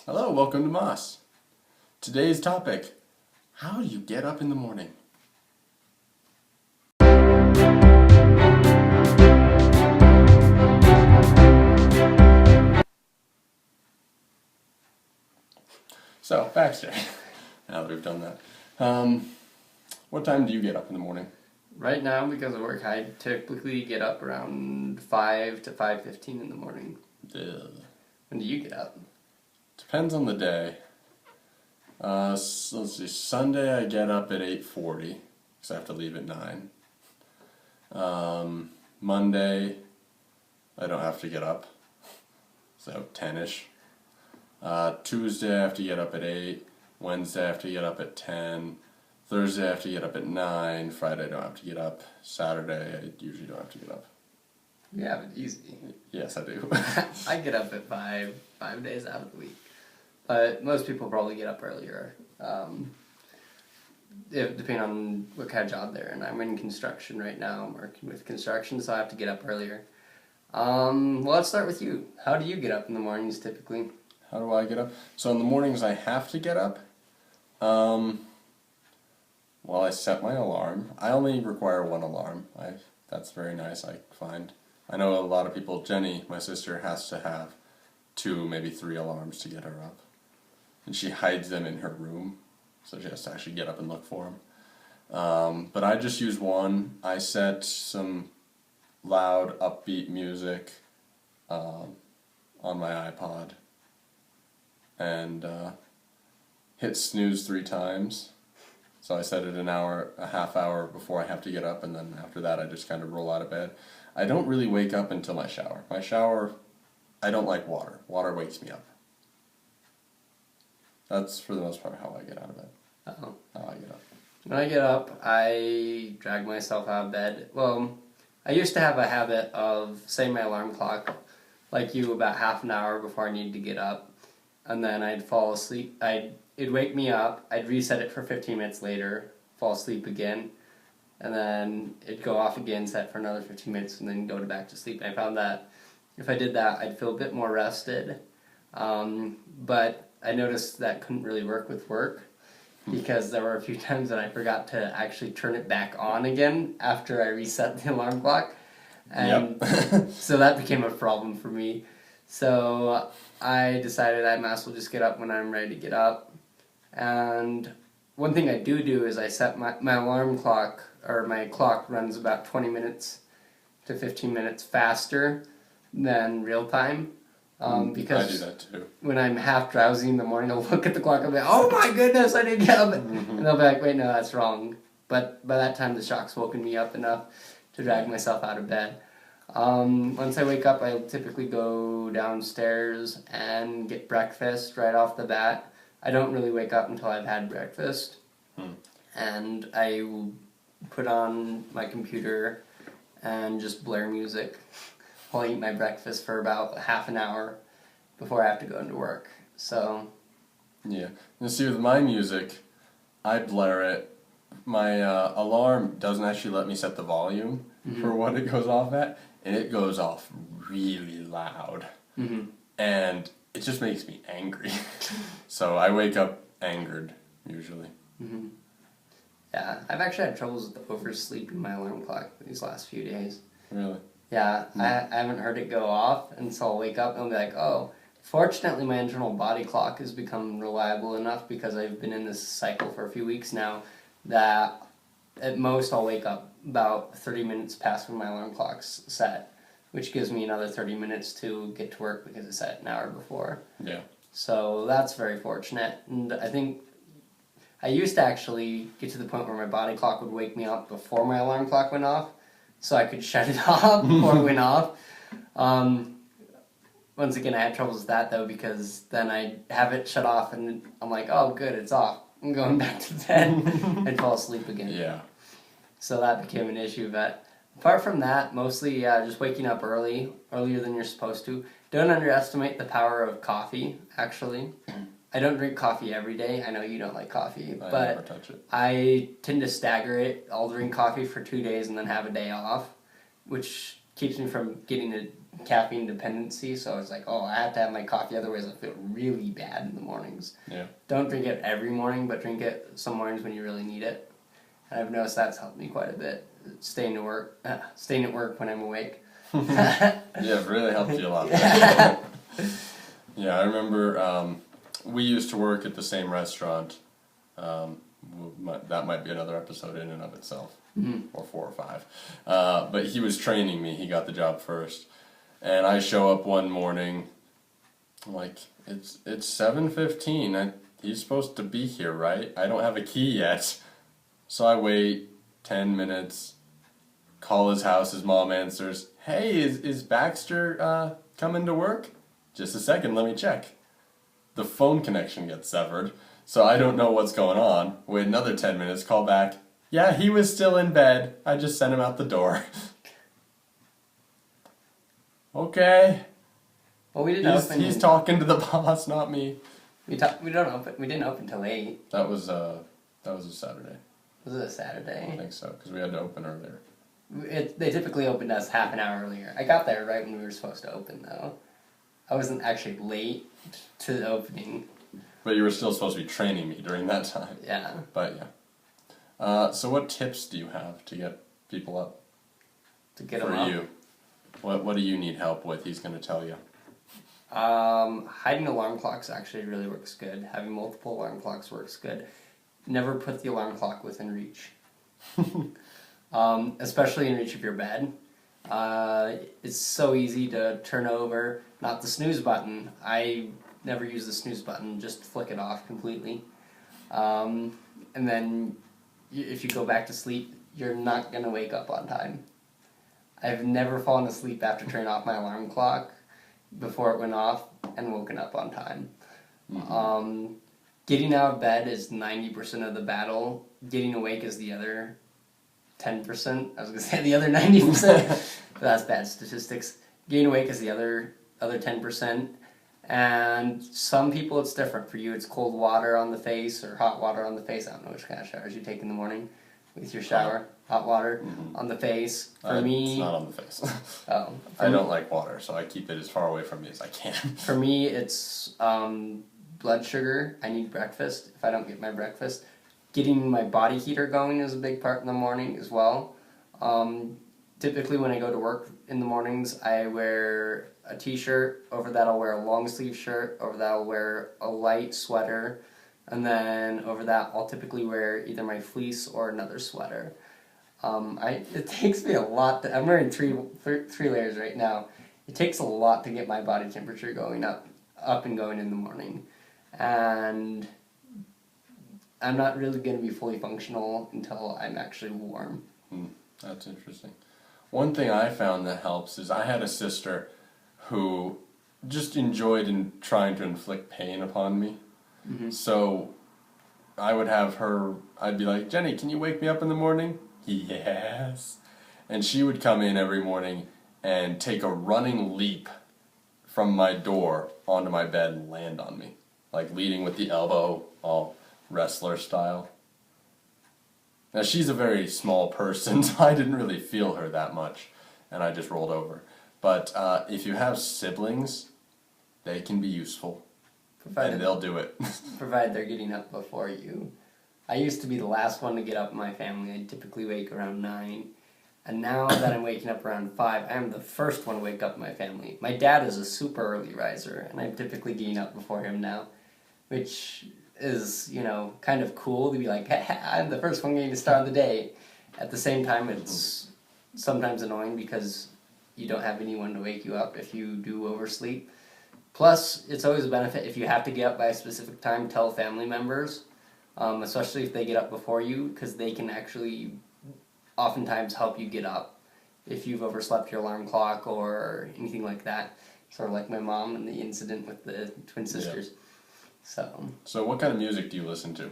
Hello, welcome to Moss. Today's topic, how do you get up in the morning? So, Baxter, now that we've done that, what time do you get up in the morning? Right now, because of work, I typically get up around 5 to 5:15 in the morning. Ugh. When do you get up? Depends on the day. Let's see, Sunday I get up at 8:40, because I have to leave at 9. Monday, I don't have to get up, so 10-ish. Tuesday I have to get up at 8, Wednesday I have to get up at 10, Thursday I have to get up at 9, Friday I don't have to get up, Saturday I usually don't have to get up. You have it easy. Yes, I do. I get up at 5 days out of the week. But most people probably get up earlier, depending on what kind of job they're in. I'm in construction right now. I'm working with construction, so I have to get up earlier. Well, let's start with you. How do you get up in the mornings typically? How do I get up? So in the mornings I have to get up. Well, I set my alarm. I only require one alarm. That's very nice, I find. I know a lot of people, Jenny, my sister, has to have 2, maybe 3 alarms to get her up. And she hides them in her room, so she has to actually get up and look for them. But I just use one. I set some loud, upbeat music on my iPod and hit snooze 3 times. So I set it a half hour before I have to get up, and then after that I just kind of roll out of bed. I don't really wake up until my shower. My shower, I don't like water. Water wakes me up. That's for the most part how I get out of bed. Uh-oh. How I get up. When I get up, I drag myself out of bed. Well, I used to have a habit of setting my alarm clock, like you, about half an hour before I needed to get up. And then I'd fall asleep. It'd wake me up. I'd reset it for 15 minutes later, fall asleep again. And then it'd go off again, set for another 15 minutes, and then go back to sleep. And I found that if I did that, I'd feel a bit more rested. But I noticed that couldn't really work with work because there were a few times that I forgot to actually turn it back on again after I reset the alarm clock. And Yep. so that became a problem for me. So I decided I might as well just get up when I'm ready to get up. And one thing I do is I set my alarm clock, or my clock runs about 20 minutes to 15 minutes faster than real time. Because I do that too. when I'm half drowsy in the morning, I'll look at the clock and be like, oh my goodness, I didn't get up. And they'll be like, wait, no, that's wrong. But by that time, the shock's woken me up enough to drag myself out of bed. Once I wake up, I typically go downstairs and get breakfast right off the bat. I don't really wake up until I've had breakfast. And I will put on my computer and just blare music. I'll eat my breakfast for about half an hour before I have to go into work. So, Yeah. And see, with my music, I blare it. My alarm doesn't actually let me set the volume for what it goes off at, and it goes off really loud. And it just makes me angry. So I wake up angered, usually. yeah, I've actually had troubles with oversleeping my alarm clock these last few days. Really? Yeah, I haven't heard it go off, and so I'll wake up and I'll be like, oh, fortunately my internal body clock has become reliable enough because I've been in this cycle for a few weeks now that at most I'll wake up about 30 minutes past when my alarm clock's set, which gives me another 30 minutes to get to work because it's set an hour before. Yeah. So that's very fortunate, and I think I used to actually get to the point where my body clock would wake me up before my alarm clock went off, so I could shut it off before it went off. Once again, I had troubles with that, though, because then I'd have it shut off, and I'm like, oh, good, it's off. I'm going back to bed and fall asleep again. Yeah. So that became an issue, but apart from that, mostly, just waking up earlier than you're supposed to. Don't underestimate the power of coffee, actually. I don't drink coffee every day. I know you don't like coffee, I but never touch it. I tend to stagger it. I'll drink coffee for 2 days and then have a day off, which keeps me from getting caffeine dependency, so I was like, oh, I have to have my coffee, otherwise I feel really bad in the mornings. Yeah. Don't drink it every morning, but drink it some mornings when you really need it. And I've noticed that's helped me quite a bit. Staying at work when I'm awake. Yeah, it really helped you a lot. Yeah, I remember we used to work at the same restaurant. That might be another episode in and of itself, or 4 or 5. But he was training me. He got the job first, and I show up one morning. I'm like, it's 7:15. He's supposed to be here, right? I don't have a key yet. So I wait 10 minutes. Call his house. His mom answers. Hey, is Baxter coming to work? Just a second, let me check. The phone connection gets severed, so I don't know what's going on. Wait another 10 minutes, call back. Yeah, he was still in bed. I just sent him out the door. Okay. Well, we didn't open. He's talking to the boss, not me. We didn't open till 8. That was a Saturday. Was it a Saturday? I think so, because we had to open earlier. They typically opened us half an hour earlier. I got there right when we were supposed to open, though. I wasn't actually late to the opening. But you were still supposed to be training me during that time. Yeah. But yeah. So what tips do you have to get people up? To get for them up? you? What do you need help with? He's going to tell you. Hiding alarm clocks actually really works good. Having multiple alarm clocks works good. Never put the alarm clock within reach. Especially in reach of your bed. It's so easy to turn over. Not the snooze button. I never use the snooze button. Just flick it off completely. And then if you go back to sleep, you're not going to wake up on time. I've never fallen asleep after turning off my alarm clock before it went off and woken up on time. Mm-hmm. Getting out of bed is 90% of the battle. Getting awake is the other 10%. I was going to say the other 90%, but that's bad statistics. Getting awake is the other 10%. And some people it's different. For you it's cold water on the face or hot water on the face. I don't know which kind of showers you take in the morning with your shower. Hot water on the face. For me... It's not on the face. Oh. I don't like water, so I keep it as far away from me as I can. For me, it's blood sugar. I need breakfast. If I don't get my breakfast, getting my body heater going is a big part in the morning as well. Typically when I go to work in the mornings, I wear a t-shirt. Over that I'll wear a long sleeve shirt. Over that I'll wear a light sweater. And then over that I'll typically wear either my fleece or another sweater. It takes me a lot. I'm wearing three layers right now. It takes a lot to get my body temperature going up and going in the morning. And I'm not really going to be fully functional until I'm actually warm. That's interesting. One thing I found that helps is I had a sister who just enjoyed trying to inflict pain upon me. Mm-hmm. So I would have her, I'd be like, Jenny, can you wake me up in the morning? Yes. And she would come in every morning and take a running leap from my door onto my bed and land on me. Like leading with the elbow, all wrestler style. Now she's a very small person, so I didn't really feel her that much, and I just rolled over. But if you have siblings, they can be useful, and they'll do it. Provided they're getting up before you. I used to be the last one to get up in my family. I'd typically wake around 9. And now that I'm waking up around 5, I'm the first one to wake up in my family. My dad is a super early riser, and I'm typically getting up before him now, which is, kind of cool to be like, hey, I'm the first one getting to start the day. At the same time, it's sometimes annoying because you don't have anyone to wake you up if you do oversleep. Plus, it's always a benefit if you have to get up by a specific time, tell family members, especially if they get up before you, because they can actually oftentimes help you get up if you've overslept your alarm clock or anything like that. Sort of like my mom and the incident with the twin sisters. Yeah. So what kind of music do you listen to?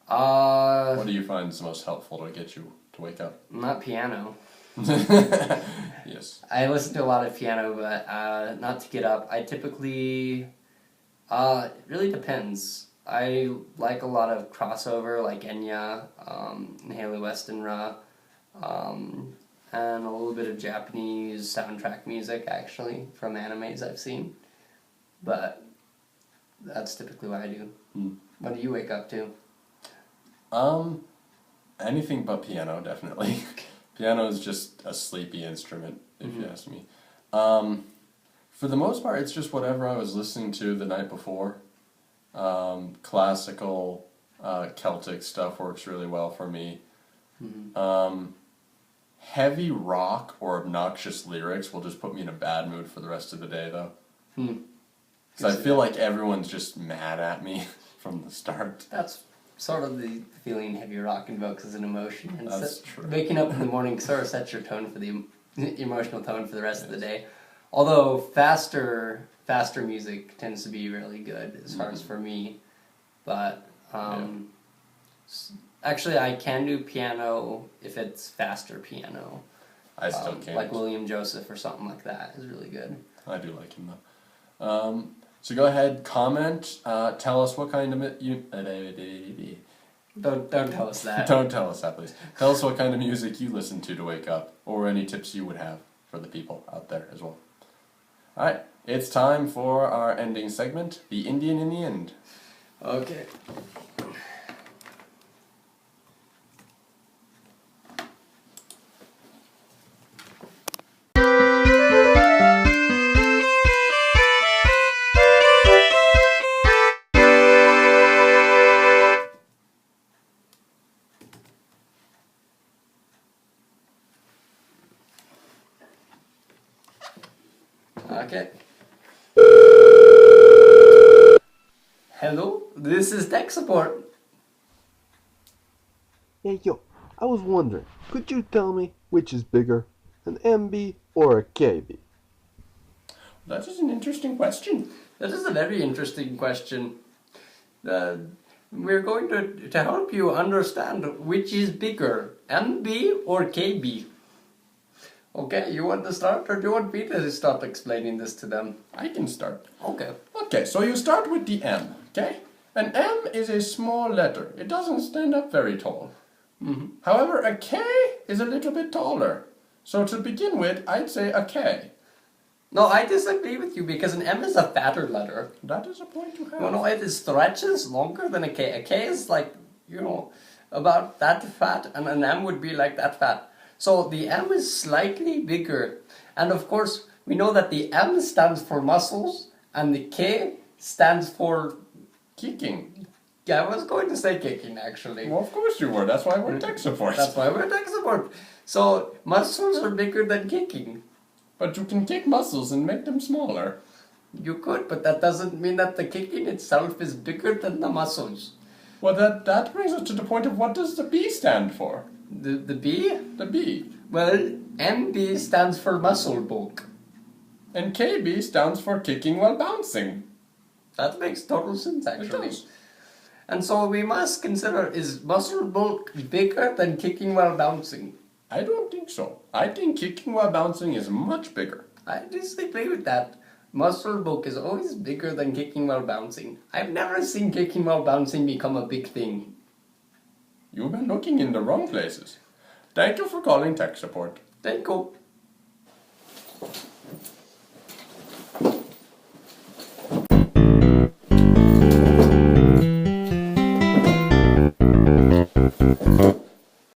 What do you find is most helpful to get you to wake up? Not piano. Yes. I listen to a lot of piano, but not to get up. I typically... it really depends. I like a lot of crossover, like Enya, and Haley Weston Ra. and a little bit of Japanese soundtrack music, actually, from animes I've seen. But that's typically what I do. What do you wake up to? Anything but piano, definitely. Piano is just a sleepy instrument, if you ask me. For the most part, it's just whatever I was listening to the night before. Classical, Celtic stuff works really well for me. Heavy rock or obnoxious lyrics will just put me in a bad mood for the rest of the day, though. Because I feel like everyone's just mad at me from the start. That's sort of the feeling heavy rock invokes as an emotion. And That's true. Waking up in the morning sort of sets your tone for the emotional tone for the rest of the day. Although faster music tends to be really good as far as for me. But actually, I can do piano if it's faster piano. I still can't. Like William Joseph or something like that is really good. I do like him though. So go ahead, comment, tell us what kind of Don't tell us that. Don't tell us that, please. Tell us what kind of music you listen to wake up, or any tips you would have for the people out there as well. Alright, it's time for our ending segment, The Indian in the End. Okay. Okay. Hello, this is tech support. Hey yo, I was wondering, could you tell me which is bigger, an MB or a KB? That is an interesting question. That is a very interesting question. We're going to help you understand which is bigger, MB or KB. Okay, you want to start, or do you want me to start explaining this to them? I can start. Okay. Okay, so you start with the M, okay? An M is a small letter. It doesn't stand up very tall. However, a K is a little bit taller. So to begin with, I'd say a K. No, I disagree with you because an M is a fatter letter. That is a point you have. No, it stretches longer than a K. A K is like, about that fat, and an M would be like that fat. So the M is slightly bigger. And of course, we know that the M stands for muscles, and the K stands for... Kicking. Yeah, I was going to say kicking, actually. Well, of course you were. That's why we're tech support. That's why we're tech support. So, muscles are bigger than kicking. But you can kick muscles and make them smaller. You could, but that doesn't mean that the kicking itself is bigger than the muscles. Well, that brings us to the point of what does the B stand for? The B? The B. Well, MB stands for muscle bulk. And KB stands for kicking while bouncing. That makes total sense, actually. It does. And so we must consider, is muscle bulk bigger than kicking while bouncing? I don't think so. I think kicking while bouncing is much bigger. I disagree with that. Muscle bulk is always bigger than kicking while bouncing. I've never seen kicking while bouncing become a big thing. You've been looking in the wrong places. Thank you for calling tech support. Thank you.